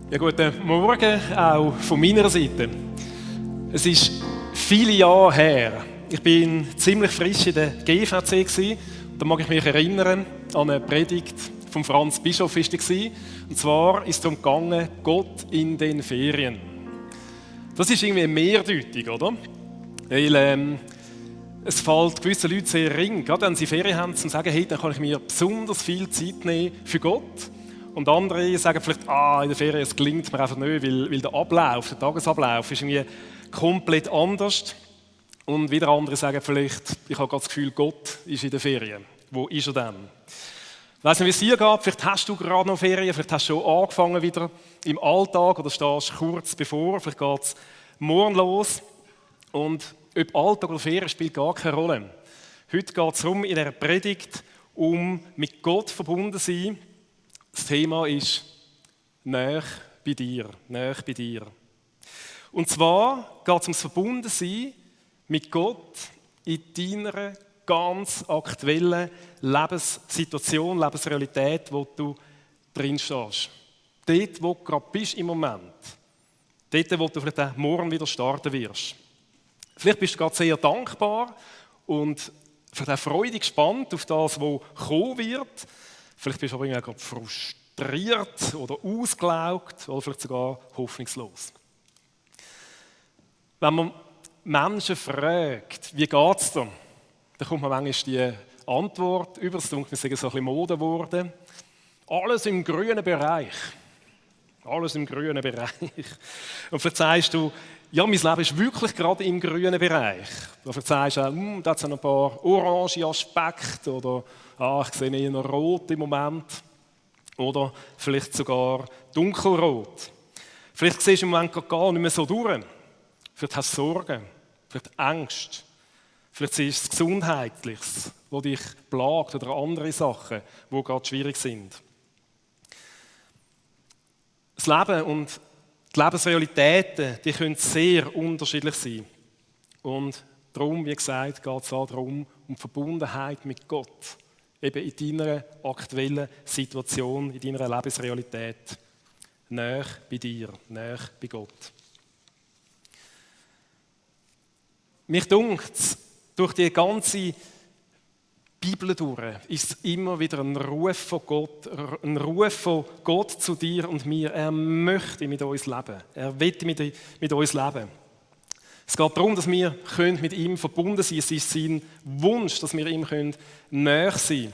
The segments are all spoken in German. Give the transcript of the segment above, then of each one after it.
Ja, guten Morgen auch von meiner Seite. Es ist viele Jahre her. Ich bin ziemlich frisch in der GVC gewesen. Da mag ich mich erinnern an eine Predigt von Franz Bischof war. Und zwar ist es darum gegangen, Gott in den Ferien. Das ist irgendwie mehrdeutig, oder? Weil es fällt gewissen Leuten sehr ring, gerade wenn sie Ferien haben, zu sagen, hey, dann kann ich mir besonders viel Zeit nehmen für Gott. Und andere sagen vielleicht, in der Ferien es gelingt mir einfach nicht, weil der Ablauf, der Tagesablauf ist irgendwie komplett anders. Und wieder andere sagen vielleicht, ich habe gerade das Gefühl, Gott ist in der Ferien. Wo ist er denn? Ich weiss nicht, wie es dir geht, vielleicht hast du gerade noch Ferien, vielleicht hast du schon angefangen wieder im Alltag oder stehst kurz bevor, vielleicht geht es morgen los. Und ob Alltag oder Ferien spielt gar keine Rolle. Heute geht es in dieser Predigt um mit Gott verbunden sein. Das Thema ist «Näch bei dir», «Näch bei dir». Und zwar geht es ums Verbundensein mit Gott in deiner ganz aktuellen Lebenssituation, Lebensrealität, wo du drin stehst. Dort, wo du gerade bist im Moment. Dort, wo du vielleicht auch morgen wieder starten wirst. Vielleicht bist du gerade sehr dankbar und vielleicht auch freudig gespannt auf das, was kommen wird. Vielleicht bist du aber gerade frustriert oder ausgelaugt oder vielleicht sogar hoffnungslos. Wenn man Menschen fragt, wie geht es dir, dann kommt man manchmal die Antwort über, es denkt, wir sagen so ein bisschen Mode geworden. Alles im grünen Bereich. Alles im grünen Bereich. Und vielleicht sagst du, ja, mein Leben ist wirklich gerade im grünen Bereich. Oder vielleicht sagst du auch, da hat es ein paar orange Aspekte oder ich sehe eher noch rot im Moment. Oder vielleicht sogar dunkelrot. Vielleicht siehst du im Moment gar nicht mehr so durch. Vielleicht hast du Sorgen, vielleicht Angst. Vielleicht siehst du Gesundheitliches, das dich plagt oder andere Sachen, die gerade schwierig sind. Das Leben und die Lebensrealitäten, die können sehr unterschiedlich sein. Und darum, wie gesagt, geht es auch darum, um die Verbundenheit mit Gott. Eben in deiner aktuellen Situation, in deiner Lebensrealität. Näher bei dir, näher bei Gott. Mich dunkt, durch die ganze Bibel durch ist es immer wieder ein Ruf von Gott zu dir und mir. Er möchte mit uns leben. Er will mit uns leben. Es geht darum, dass wir mit ihm verbunden sein können. Es ist sein Wunsch, dass wir ihm näher sein können.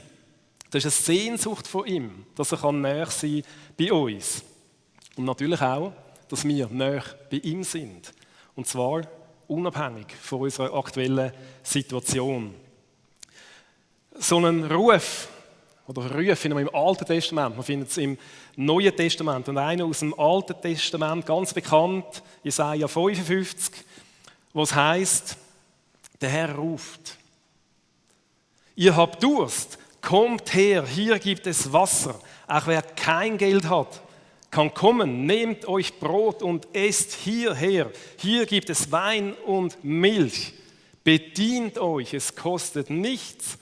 Das ist eine Sehnsucht von ihm, dass er näher sein kann bei uns. Und natürlich auch, dass wir näher bei ihm sind. Und zwar unabhängig von unserer aktuellen Situation. So einen Ruf finden wir im Alten Testament, man findet es im Neuen Testament. Und einer aus dem Alten Testament, ganz bekannt, Jesaja 55, wo es heisst, der Herr ruft. Ihr habt Durst, kommt her, hier gibt es Wasser. Auch wer kein Geld hat, kann kommen, nehmt euch Brot und esst hierher. Hier gibt es Wein und Milch. Bedient euch, es kostet nichts.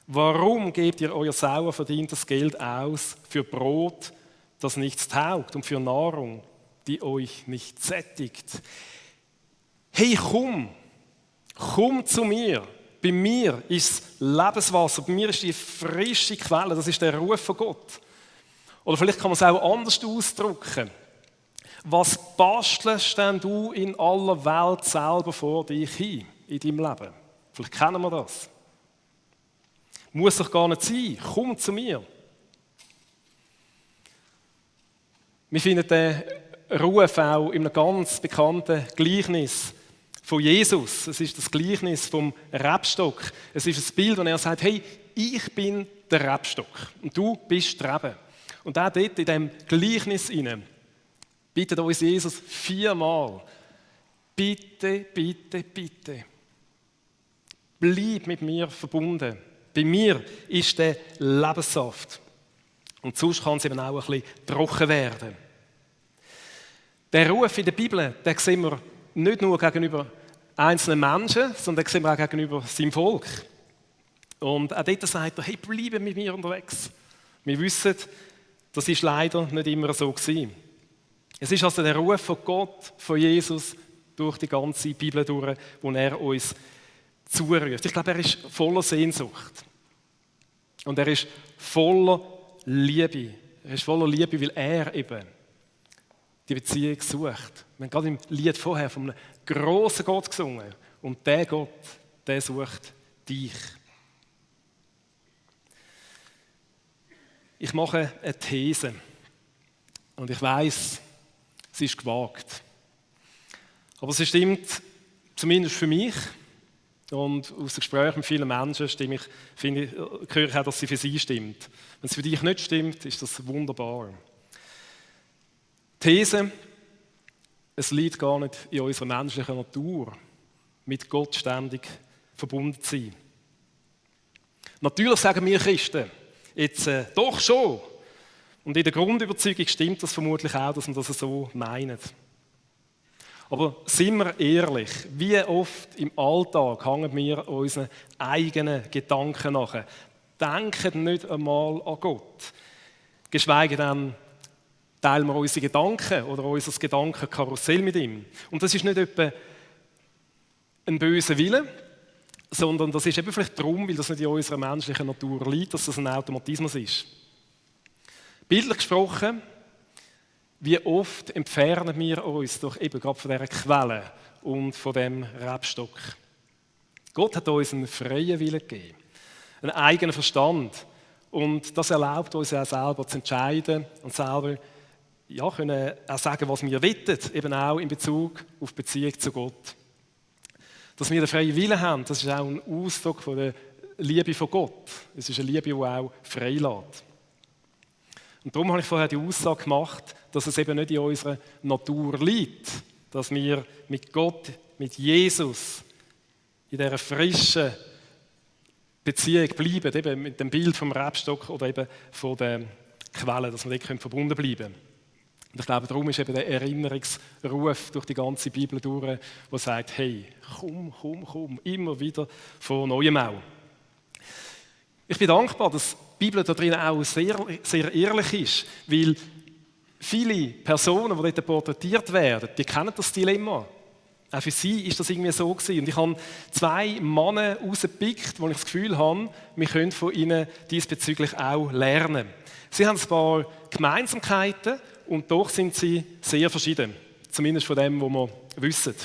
Warum gebt ihr euer sauer verdientes Geld aus für Brot, das nichts taugt und für Nahrung, die euch nicht sättigt? Hey, komm zu mir. Bei mir ist Lebenswasser, bei mir ist die frische Quelle, das ist der Ruf von Gott. Oder vielleicht kann man es auch anders ausdrücken. Was bastelst denn du in aller Welt selber vor dich hin, in deinem Leben? Vielleicht kennen wir das. Muss doch gar nicht sein. Komm zu mir. Wir finden den Ruf auch in einem ganz bekannten Gleichnis von Jesus. Es ist das Gleichnis vom Rebstock. Es ist ein Bild, wo er sagt, hey, ich bin der Rebstock und du bist die Rebe. Und auch dort in diesem Gleichnis bittet uns Jesus 4-mal, bitte, bitte, bitte, bleib mit mir verbunden. Bei mir ist der Lebenssaft. Und sonst kann es eben auch ein bisschen trocken werden. Der Ruf in der Bibel, den sehen wir nicht nur gegenüber einzelnen Menschen, sondern den sehen wir auch gegenüber seinem Volk. Und auch dort sagt er, hey, bleibe mit mir unterwegs. Wir wissen, das ist leider nicht immer so gewesen. Es ist also der Ruf von Gott, von Jesus, durch die ganze Bibel durch, wo er uns zuruft. Ich glaube, er ist voller Sehnsucht. Und er ist voller Liebe. Er ist voller Liebe, weil er eben die Beziehung sucht. Wir haben gerade im Lied vorher von einem grossen Gott gesungen. Und der Gott, der sucht dich. Ich mache eine These. Und ich weiß, sie ist gewagt. Aber sie stimmt zumindest für mich. Und aus dem Gespräch mit vielen Menschen höre ich auch, dass sie für sie stimmt. Wenn es für dich nicht stimmt, ist das wunderbar. These: Es liegt gar nicht in unserer menschlichen Natur, mit Gott ständig verbunden zu sein. Natürlich sagen wir Christen jetzt doch schon. Und in der Grundüberzeugung stimmt das vermutlich auch, dass wir das so meinen. Aber sind wir ehrlich, wie oft im Alltag hängen wir unseren eigenen Gedanken nach? Denken nicht einmal an Gott. Geschweige denn, teilen wir unsere Gedanken oder unser Gedankenkarussell mit ihm. Und das ist nicht etwa ein böser Wille, sondern das ist eben vielleicht darum, weil das nicht in unserer menschlichen Natur liegt, dass das ein Automatismus ist. Bildlich gesprochen, wie oft entfernen wir uns doch eben gerade von dieser Quelle und von dem Rebstock. Gott hat uns einen freien Willen gegeben, einen eigenen Verstand. Und das erlaubt uns auch selber zu entscheiden und selber können auch sagen, was wir wollen, eben auch in Bezug auf die Beziehung zu Gott. Dass wir den freien Willen haben, das ist auch ein Ausdruck von der Liebe von Gott. Es ist eine Liebe, die auch frei lässt. Und darum habe ich vorher die Aussage gemacht, dass es eben nicht in unserer Natur liegt, dass wir mit Gott, mit Jesus, in dieser frischen Beziehung bleiben, eben mit dem Bild vom Rebstock oder eben von der Quelle, dass wir dort verbunden bleiben können. Und ich glaube, darum ist eben der Erinnerungsruf durch die ganze Bibel durch, der sagt, hey, komm, immer wieder von Neuem auch. Ich bin dankbar, dass die Bibel da drin auch sehr, sehr ehrlich ist, weil viele Personen, die dort porträtiert werden, die kennen das Dilemma. Auch für sie ist das irgendwie so gewesen. Und ich habe 2 Männer rausgepickt, wo ich das Gefühl habe, wir können von ihnen diesbezüglich auch lernen. Sie haben ein paar Gemeinsamkeiten und doch sind sie sehr verschieden. Zumindest von dem, was wir wissen.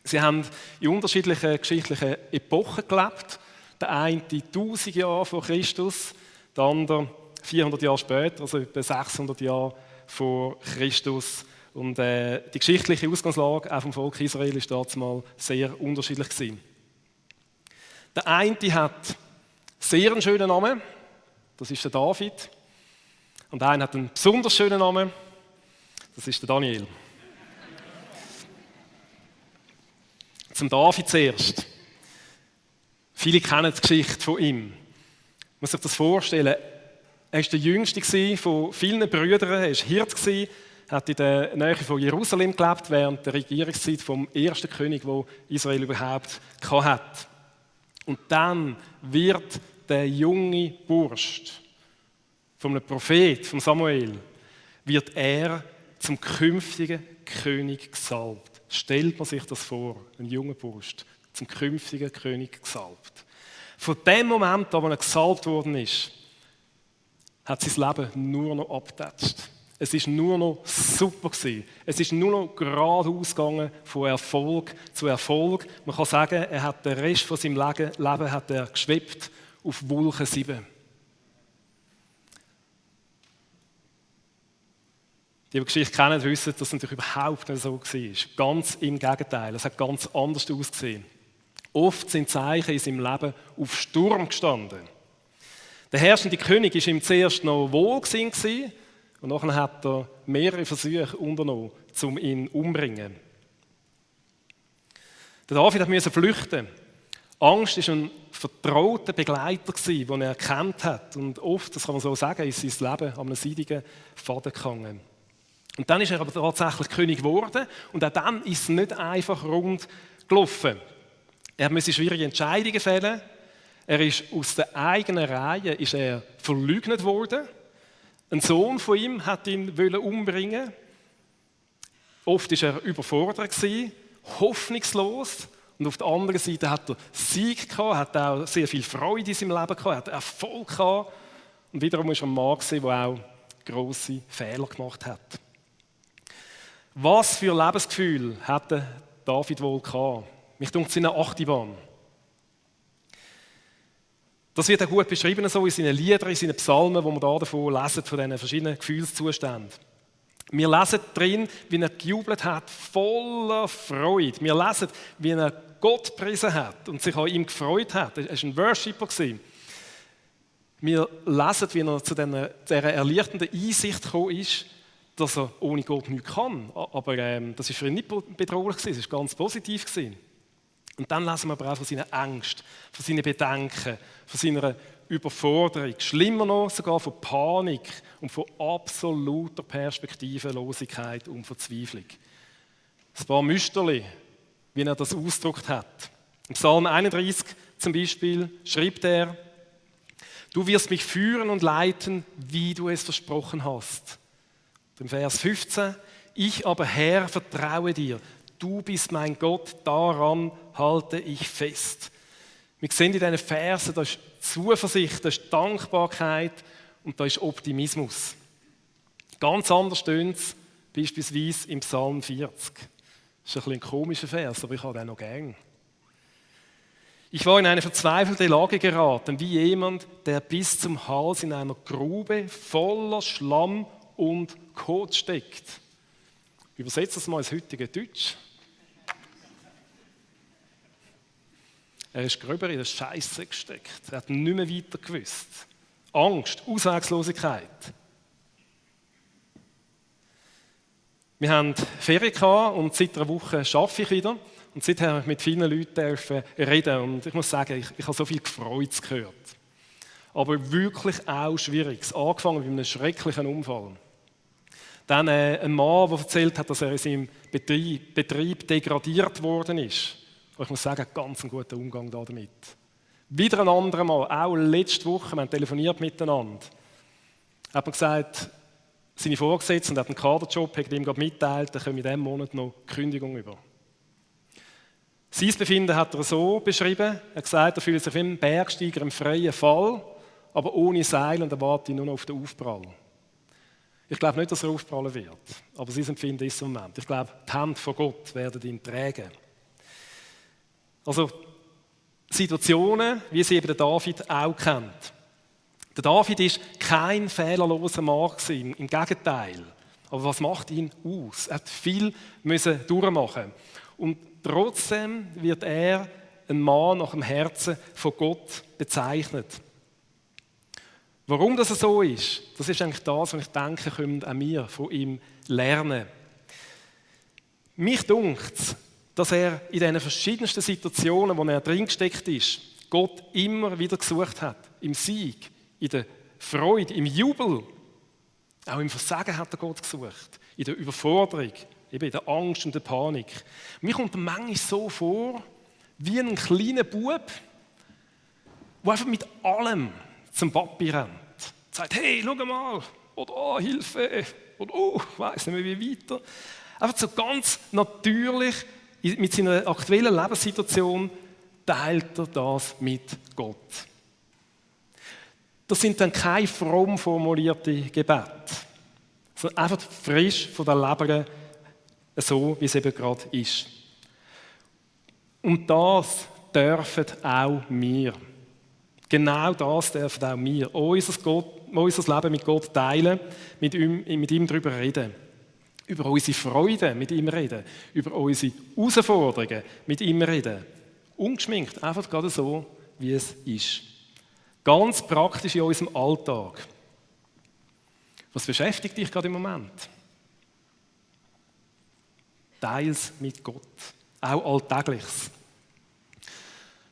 Sie haben in unterschiedlichen geschichtlichen Epochen gelebt. Der eine 1000 Jahre vor Christus, der andere 400 Jahre später, also etwa 600 Jahre vor Christus. Und die geschichtliche Ausgangslage auch vom Volk Israel ist damals sehr unterschiedlich gewesen. Der eine hat sehr einen schönen Namen, das ist der David. Und der eine hat einen besonders schönen Namen, das ist der Daniel. Zum David zuerst. Viele kennen die Geschichte von ihm. Man muss sich das vorstellen, er war der Jüngste von vielen Brüdern, er war Hirte, hat in der Nähe von Jerusalem gelebt, während der Regierungszeit vom ersten König, den Israel überhaupt hatte. Und dann wird der junge Bursch von einem Prophet, von Samuel, wird er zum künftigen König gesalbt. Stellt man sich das vor, ein junger Bursch, zum künftigen König gesalbt. Von dem Moment, an wo er gesalbt worden ist, hat sein Leben nur noch abgetatscht. Es war nur noch super gewesen. Es ist nur noch geradeaus gegangen, von Erfolg zu Erfolg. Man kann sagen, er hat den Rest von seinem Leben hat er geschwebt auf Wolke 7. Die Geschichte kennen, wissen, dass es natürlich überhaupt nicht so war. Ganz im Gegenteil. Es hat ganz anders ausgesehen. Oft sind Zeichen in seinem Leben auf Sturm gestanden. Der herrschende König war ihm zuerst noch wohlgesinnt und nachher hat er mehrere Versuche unternommen, um ihn umzubringen. Der David musste flüchten. Angst war ein vertrauter Begleiter, den er erkannt hat. Und oft, das kann man so sagen, ist sein Leben an einem seidigen Faden gehangen. Und dann ist er aber tatsächlich König geworden und auch dann ist es nicht einfach rund gelaufen. Er musste schwierige Entscheidungen fällen. Er ist aus der eigenen Reihe verleugnet worden. Ein Sohn von ihm hat ihn umbringen. Oft war er überfordert, hoffnungslos. Und auf der anderen Seite hat er Sieg gehabt, hat auch sehr viel Freude in seinem Leben gehabt, hat Erfolg gehabt. Und wiederum war er ein Mann, der auch grosse Fehler gemacht hat. Was für Lebensgefühl hatte David wohl gehabt? Mich denkt, seine Achterbahn. Das wird auch gut beschrieben so in seinen Liedern, in seinen Psalmen, wo wir da davon lesen, von diesen verschiedenen Gefühlszuständen. Wir lesen drin, wie er gejubelt hat, voller Freude. Wir lesen, wie er Gott gepriesen hat und sich an ihm gefreut hat. Er war ein Worshipper. Wir lesen, wie er zu dieser erleichternden Einsicht gekommen ist, dass er ohne Gott nichts kann. Aber das war für ihn nicht bedrohlich, es war ganz positiv. Und dann lesen wir aber auch von seinen Ängsten, von seinen Bedenken, von seiner Überforderung, schlimmer noch sogar von Panik und von absoluter Perspektivenlosigkeit und Verzweiflung. Ein paar Müsterli, wie er das ausgedrückt hat. Im Psalm 31 zum Beispiel schreibt er: Du wirst mich führen und leiten, wie du es versprochen hast. Im Vers 15: Ich aber, Herr, vertraue dir. Du bist mein Gott, daran halte ich fest. Wir sehen in diesen Versen, da ist Zuversicht, da ist Dankbarkeit und da ist Optimismus. Ganz anders tönt es beispielsweise im Psalm 40. Das ist ein bisschen ein komischer Vers, aber ich habe den noch gern. Ich war in eine verzweifelte Lage geraten, wie jemand, der bis zum Hals in einer Grube voller Schlamm und Kot steckt. Übersetzt das mal ins heutige Deutsch. Er ist gröber in der Scheisse gesteckt. Er hat nicht mehr weiter gewusst. Angst, Ausweglosigkeit. Wir haben Ferien gehabt und seit einer Woche arbeite ich wieder. Und seither habe ich mit vielen Leuten reden. Und ich muss sagen, ich habe so viel Gefreutes gehört. Aber wirklich auch Schwieriges. Angefangen mit einem schrecklichen Unfall. Dann ein Mann, der erzählt hat, dass er in seinem Betrieb degradiert worden ist. Und ich muss sagen, ganz einen guten Umgang damit. Wieder ein anderer Mal, auch letzte Woche, wir haben telefoniert miteinander, hat man gesagt, seine Vorgesetzten hat einen Kaderjob, hat ihm gerade mitteilt, er komme in diesem Monat noch Kündigung über. Sein Befinden hat er so beschrieben, er hat gesagt, er fühlt sich wie ein Bergsteiger im freien Fall, aber ohne Seil und er wartet nur noch auf den Aufprall. Ich glaube nicht, dass er aufprallen wird, aber sein Empfinden ist im Moment. Ich glaube, die Hände von Gott werden ihn tragen. Also Situationen, wie sie eben der David auch kennt. Der David war kein fehlerloser Mann, im Gegenteil. Aber was macht ihn aus? Er hat viel durchmachen. Und trotzdem wird er ein Mann nach dem Herzen von Gott bezeichnet. Warum das so ist, das ist eigentlich das, was ich denke, können auch wir von ihm lernen. Mich dunkt, dass er in diesen verschiedensten Situationen, wo er drin gesteckt ist, Gott immer wieder gesucht hat. Im Sieg, in der Freude, im Jubel. Auch im Versagen hat er Gott gesucht. In der Überforderung, eben in der Angst und der Panik. Mir kommt er manchmal so vor, wie ein kleiner Bub, der einfach mit allem zum Papi rennt. Sagt, hey, schau mal, oder oh, Hilfe, oder oh, ich weiss nicht mehr wie weiter. Einfach so ganz natürlich, mit seiner aktuellen Lebenssituation teilt er das mit Gott. Das sind dann keine fromm formulierte Gebete, sondern einfach frisch von der Leber, so wie es eben gerade ist. Und das dürfen auch wir. Genau das dürfen auch wir. Unser Leben mit Gott teilen, mit ihm darüber reden. Über unsere Freude mit ihm reden, über unsere Herausforderungen mit ihm reden. Ungeschminkt, einfach gerade so, wie es ist. Ganz praktisch in unserem Alltag. Was beschäftigt dich gerade im Moment? Teile es mit Gott, auch Alltägliches.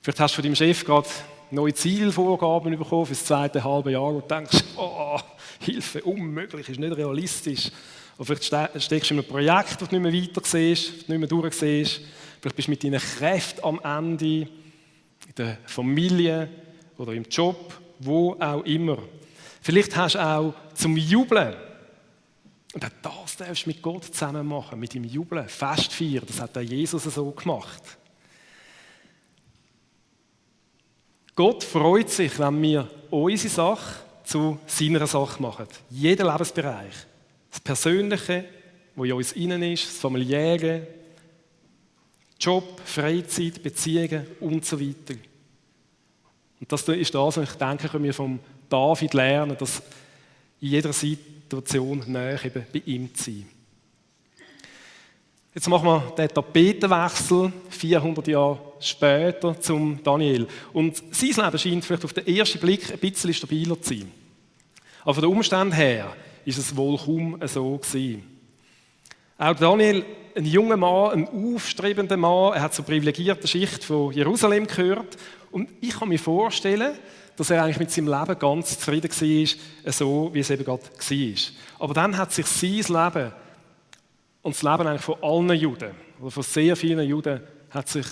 Vielleicht hast du von deinem Chef gerade neue Zielvorgaben bekommen für das zweite halbe Jahr und denkst, oh, Hilfe, unmöglich, ist nicht realistisch. Oder vielleicht steckst du in einem Projekt, das du nicht mehr weiter siehst, nicht mehr durchsiehst. Vielleicht bist du mit deinen Kräften am Ende, in der Familie oder im Job, wo auch immer. Vielleicht hast du auch zum Jubeln Und auch das darfst du mit Gott zusammen machen, mit ihm jubeln, Fest feiern. Das hat auch Jesus so gemacht. Gott freut sich, wenn wir unsere Sache zu seiner Sache machen. Jeder Lebensbereich. Das Persönliche, das in uns innen ist, das Familiäre, Job, Freizeit, Beziehungen und so weiter. Und das ist das, was ich denke, können wir von David lernen, dass in jeder Situation näher eben bei ihm zu sein. Jetzt machen wir den Tapetenwechsel 400 Jahre später zum Daniel. Und sein Leben scheint vielleicht auf den ersten Blick ein bisschen stabiler zu sein. Aber von den Umständen her ist es wohl kaum so gewesen. Auch Daniel, ein junger Mann, ein aufstrebender Mann, er hat zur privilegierten Schicht von Jerusalem gehört. Und ich kann mir vorstellen, dass er eigentlich mit seinem Leben ganz zufrieden war, so wie es eben gerade war. Aber dann hat sich sein Leben und das Leben eigentlich von allen Juden, oder von sehr vielen Juden, hat sich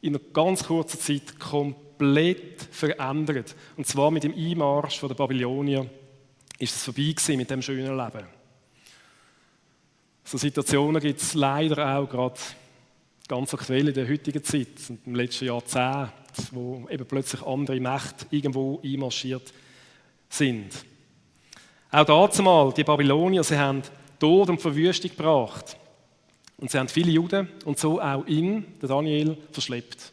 in einer ganz kurzen Zeit komplett verändert. Und zwar mit dem Einmarsch der Babylonier ist es vorbei gewesen mit dem schönen Leben. So Situationen gibt es leider auch gerade ganz aktuell in der heutigen Zeit, im letzten Jahrzehnt, wo eben plötzlich andere Mächte irgendwo einmarschiert sind. Auch dazumal, die Babylonier, sie haben Tod und Verwüstung gebracht. Und sie haben viele Juden und so auch ihn, den Daniel, verschleppt.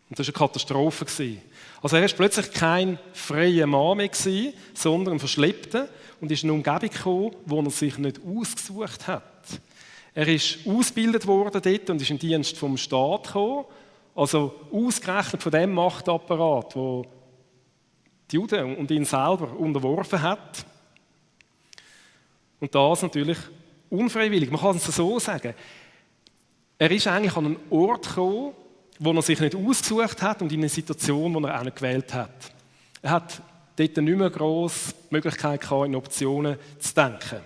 Und das war eine Katastrophe. Also er war plötzlich kein freier Mann mehr, sondern ein Verschleppter und ist in eine Umgebung gekommen, wo er sich nicht ausgesucht hat. Er ist ausgebildet worden dort und ist in den Dienst vom Staat gekommen, also ausgerechnet von dem Machtapparat, wo die Juden und ihn selber unterworfen hat. Und das natürlich unfreiwillig. Man kann es so sagen. Er ist eigentlich an einen Ort gekommen, wo er sich nicht ausgesucht hat und in eine Situation, die er auch nicht gewählt hat. Er hat dort nicht mehr gross die Möglichkeit gehabt, in Optionen zu denken.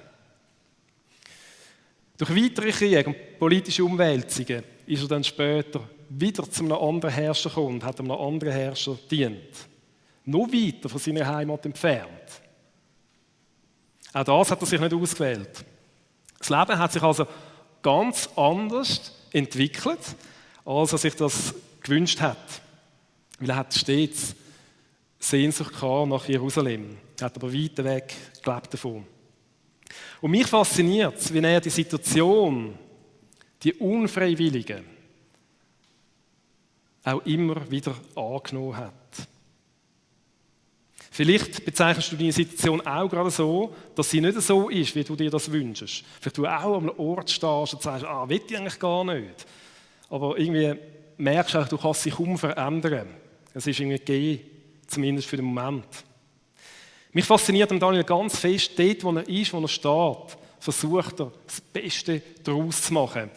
Durch weitere Kriege und politische Umwälzungen ist er dann später wieder zu einem anderen Herrscher gekommen und hat einem anderen Herrscher gedient. Noch weiter von seiner Heimat entfernt. Auch das hat er sich nicht ausgewählt. Das Leben hat sich also ganz anders entwickelt, als er sich das gewünscht hat. Weil er hat stets Sehnsucht gehabt nach Jerusalem. Er hat aber weit weg gelebt davon. Und mich fasziniert es, wie er die Situation, die Unfreiwillige, auch immer wieder angenommen hat. Vielleicht bezeichnest du deine Situation auch gerade so, dass sie nicht so ist, wie du dir das wünschst. Vielleicht du auch an einem Ort stehst und sagst, will ich eigentlich gar nicht. Aber irgendwie merkst du auch, du kannst dich kaum verändern. Es ist irgendwie gegeben, zumindest für den Moment. Mich fasziniert Daniel ganz fest, dort, wo er ist, wo er steht, versucht er, das Beste daraus zu machen.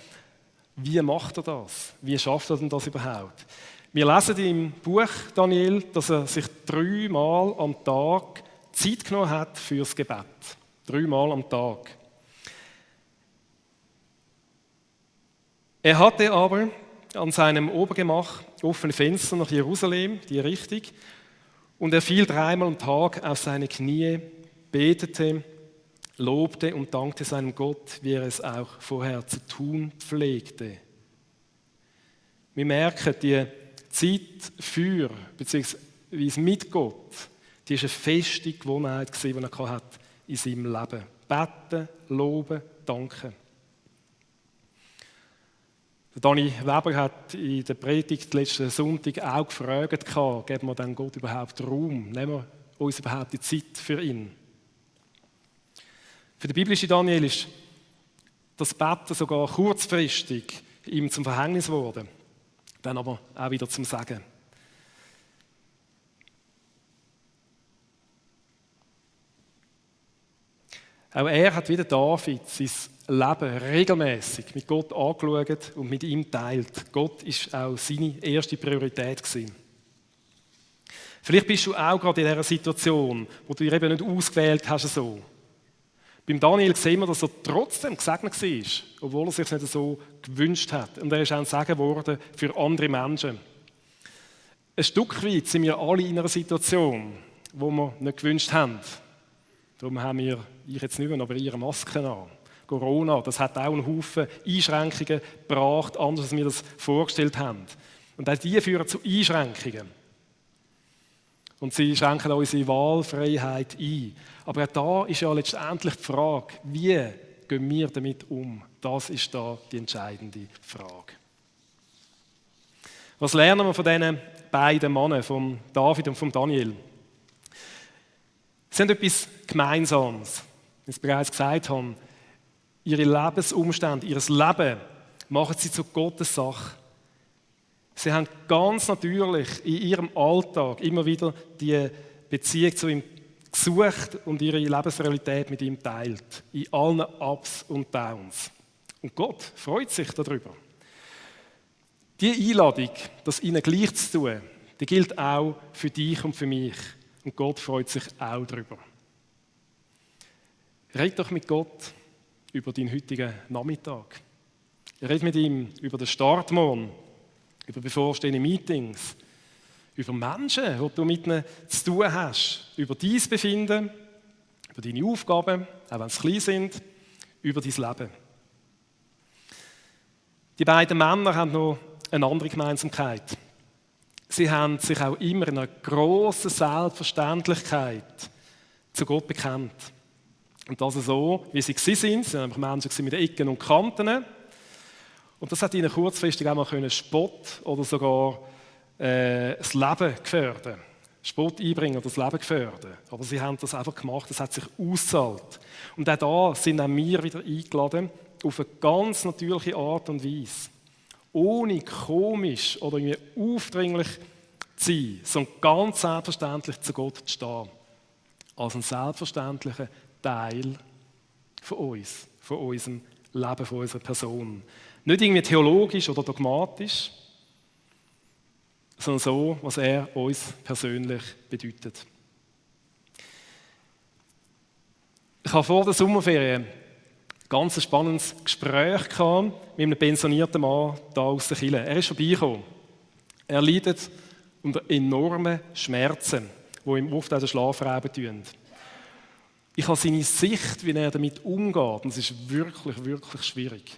Wie macht er das? Wie schafft er denn das überhaupt? Wir lesen im Buch Daniel, dass er sich 3 Mal am Tag Zeit genommen hat fürs Gebet. 3 Mal am Tag. Er hatte aber an seinem Obergemach offene Fenster nach Jerusalem, die Richtung, und er fiel 3 Mal am Tag auf seine Knie, betete, lobte und dankte seinem Gott, wie er es auch vorher zu tun pflegte. Wir merken, die Zeit für, beziehungsweise mit Gott, die war eine feste Gewohnheit, die er hatte in seinem Leben. Beten, loben, danken. Dani Weber hat in der Predigt letzten Sonntag auch gefragt, geben wir dann Gott überhaupt Raum? Nehmen wir uns überhaupt die Zeit für ihn? Für den biblischen Daniel ist das Beten sogar kurzfristig ihm zum Verhängnis geworden. Dann aber auch wieder zum Sagen. Auch er hat wie David sein Leben regelmäßig mit Gott angeschaut und mit ihm teilt. Gott war auch seine erste Priorität gewesen. Vielleicht bist du auch gerade in dieser Situation, wo du dich eben nicht ausgewählt hast. So. Beim Daniel sehen wir, dass er trotzdem gesegnet war, obwohl er sich nicht so gewünscht hat. Und er ist auch ein Segen geworden für andere Menschen. Ein Stück weit sind wir alle in einer Situation, wo wir nicht gewünscht haben. Darum haben ich jetzt nicht mehr, aber ihre Masken an. Corona, das hat auch einen Haufen Einschränkungen gebracht, anders als wir das vorgestellt haben. Und auch die führen zu Einschränkungen. Und sie schränken unsere Wahlfreiheit ein. Aber auch da ist ja letztendlich die Frage, wie gehen wir damit um? Das ist da die entscheidende Frage. Was lernen wir von diesen beiden Männern, von David und von Daniel? Sie haben etwas Gemeinsames, wie ich es bereits gesagt habe. Ihre Lebensumstände, ihr Leben machen sie zu Gottes Sache. Sie haben ganz natürlich in ihrem Alltag immer wieder die Beziehung zu ihm gesucht und ihre Lebensrealität mit ihm teilt. In allen Ups und Downs. Und Gott freut sich darüber. Die Einladung, das ihnen gleich zu tun, die gilt auch für dich und für mich. Und Gott freut sich auch darüber. Red doch mit Gott über deinen heutigen Nachmittag. Red mit ihm über den Start morgen, über bevorstehende Meetings, über Menschen, die du mit ihnen zu tun hast, über dein Befinden, über deine Aufgaben, auch wenn sie klein sind, über dein Leben. Die beiden Männer haben noch eine andere Gemeinsamkeit. Sie haben sich auch immer in einer grossen Selbstverständlichkeit zu Gott bekennt. Und das so, wie sie waren. Sie waren Menschen mit Ecken und Kanten. Und das hat ihnen kurzfristig auch mal Spott oder sogar das Leben gefördert. Spott einbringen oder das Leben gefördert. Aber sie haben das einfach gemacht, das hat sich ausgezahlt. Und auch da sind auch wir wieder eingeladen, auf eine ganz natürliche Art und Weise. Ohne komisch oder irgendwie aufdringlich zu sein, sondern ganz selbstverständlich zu Gott zu stehen. Als ein selbstverständlicher Teil von uns, von unserem Leben, von unserer Person. Nicht irgendwie theologisch oder dogmatisch, sondern so, was er uns persönlich bedeutet. Ich habe vor der Sommerferien ein ganz spannendes Gespräch mit einem pensionierten Mann hier aus der Kirche. Er ist vorbeigekommen. Er leidet unter enormen Schmerzen, die ihm oft auch den Schlaf rauben tun. Ich habe seine Sicht, wie er damit umgeht, und es ist wirklich, wirklich schwierig.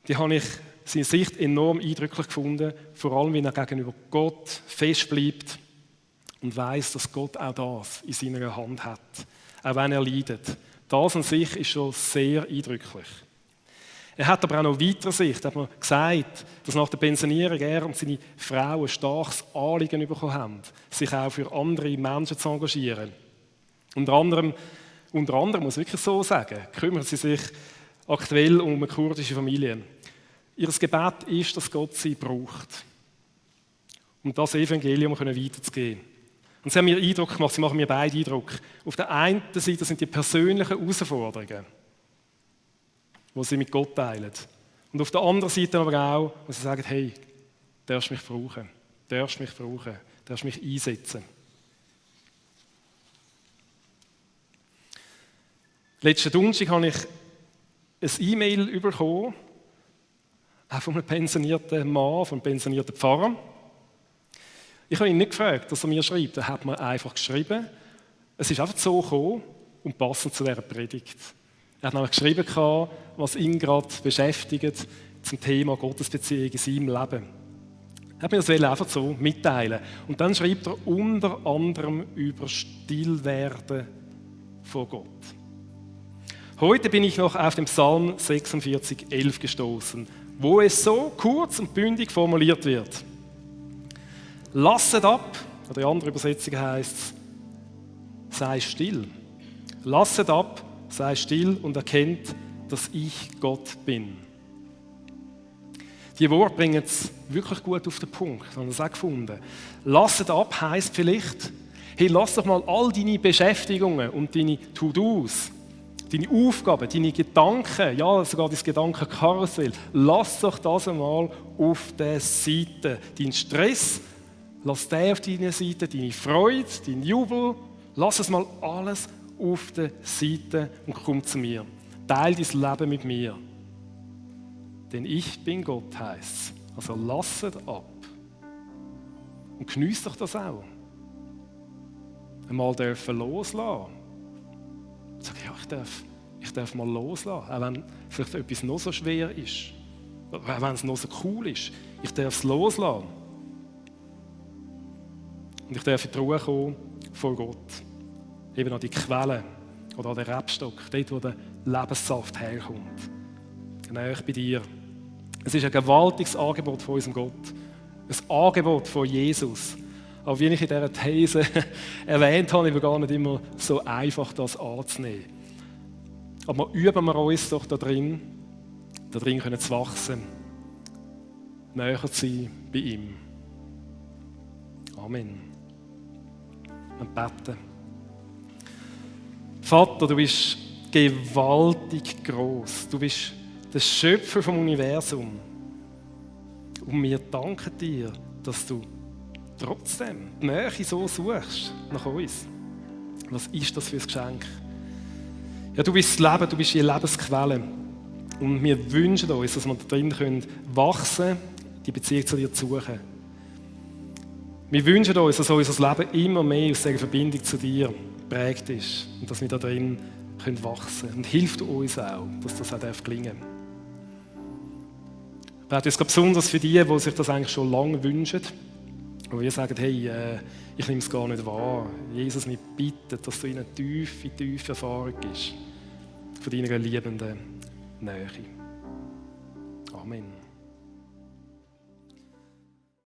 Die habe ich seine Sicht enorm eindrücklich gefunden, vor allem, wie er gegenüber Gott fest bleibt und weiß, dass Gott auch das in seiner Hand hat, auch wenn er leidet. Das an sich ist schon sehr eindrücklich. Er hat aber auch noch weitere Sicht. Er hat mir gesagt, dass nach der Pensionierung er und seine Frau ein starkes Anliegen bekommen haben, sich auch für andere Menschen zu engagieren. Unter anderem muss ich wirklich so sagen, kümmern sie sich aktuell um eine kurdische Familie. Ihr Gebet ist, dass Gott sie braucht, um das Evangelium weiterzugeben. Und sie haben mir Eindruck gemacht, sie machen mir beide Eindruck. Auf der einen Seite sind die persönlichen Herausforderungen, die sie mit Gott teilen. Und auf der anderen Seite aber auch, wo sie sagen, hey, du darfst mich brauchen, du darfst mich einsetzen. Letzten Donnerstag habe ich ein E-Mail bekommen, auch von einem pensionierten Mann, von einem pensionierten Pfarrer. Ich habe ihn nicht gefragt, dass er mir schreibt. Er hat mir einfach geschrieben. Es ist einfach so gekommen und passend zu dieser Predigt. Er hat nämlich geschrieben, was ihn gerade beschäftigt zum Thema Gottesbeziehung in seinem Leben. Er hat mir das einfach so mitteilen. Und dann schreibt er unter anderem über Stillwerden vor Gott. Heute bin ich noch auf den Psalm 46,11 gestoßen, wo es so kurz und bündig formuliert wird. Lasset ab, oder in anderer Übersetzung heisst es, sei still. Lasset ab, sei still und erkennt, dass ich Gott bin. Die Worte bringen es wirklich gut auf den Punkt, haben wir es auch gefunden. Lasset ab heisst vielleicht, hey, lass doch mal all deine Beschäftigungen und deine To-Dos, deine Aufgaben, deine Gedanken, ja sogar dein Gedankenkarussell, lass doch das einmal auf der Seite. Dein Stress, lass den auf deiner Seite, deine Freude, dein Jubel, lass es mal alles auf der Seite und komm zu mir. Teil dein Leben mit mir. Denn ich bin Gott, heisst es. Also lasset ab. Und geniesst doch das auch. einmal loslassen. Sag ja, ich darf mal loslassen, auch wenn vielleicht etwas noch so schwer ist, auch wenn es noch so cool ist. Ich darf es loslassen. Und ich darf in die Ruhe kommen vor Gott. Eben an die Quelle oder an den Rebstock, dort, wo der Lebenssaft herkommt. Genau, ich bei dir. Es ist ein gewaltiges Angebot von unserem Gott. Ein Angebot von Jesus. Aber wie ich in dieser These erwähnt habe, ist es gar nicht immer so einfach, das anzunehmen. Aber üben wir uns doch da drin können zu wachsen, näher zu sein bei ihm. Amen. Und beten. Vater, du bist gewaltig groß. Du bist der Schöpfer vom Universum. Und wir danken dir, dass du trotzdem die Nähe so suchst nach uns. Was ist das für ein Geschenk? Ja, du bist das Leben, du bist die Lebensquelle. Und wir wünschen uns, dass wir da drin wachsen können, die Beziehung zu dir zu suchen. Wir wünschen uns, dass unser Leben immer mehr aus dieser Verbindung zu dir geprägt ist und dass wir da drin wachsen können. Und hilft uns auch, dass das auch gelingen darf. Ich bete jetzt besonders für die sich das eigentlich schon lange wünschen, wo wir sagen, hey, ich nehme es gar nicht wahr. Jesus, wir bitten, dass du ihnen tiefe Erfahrung gibst von deiner liebenden Nähe. Amen.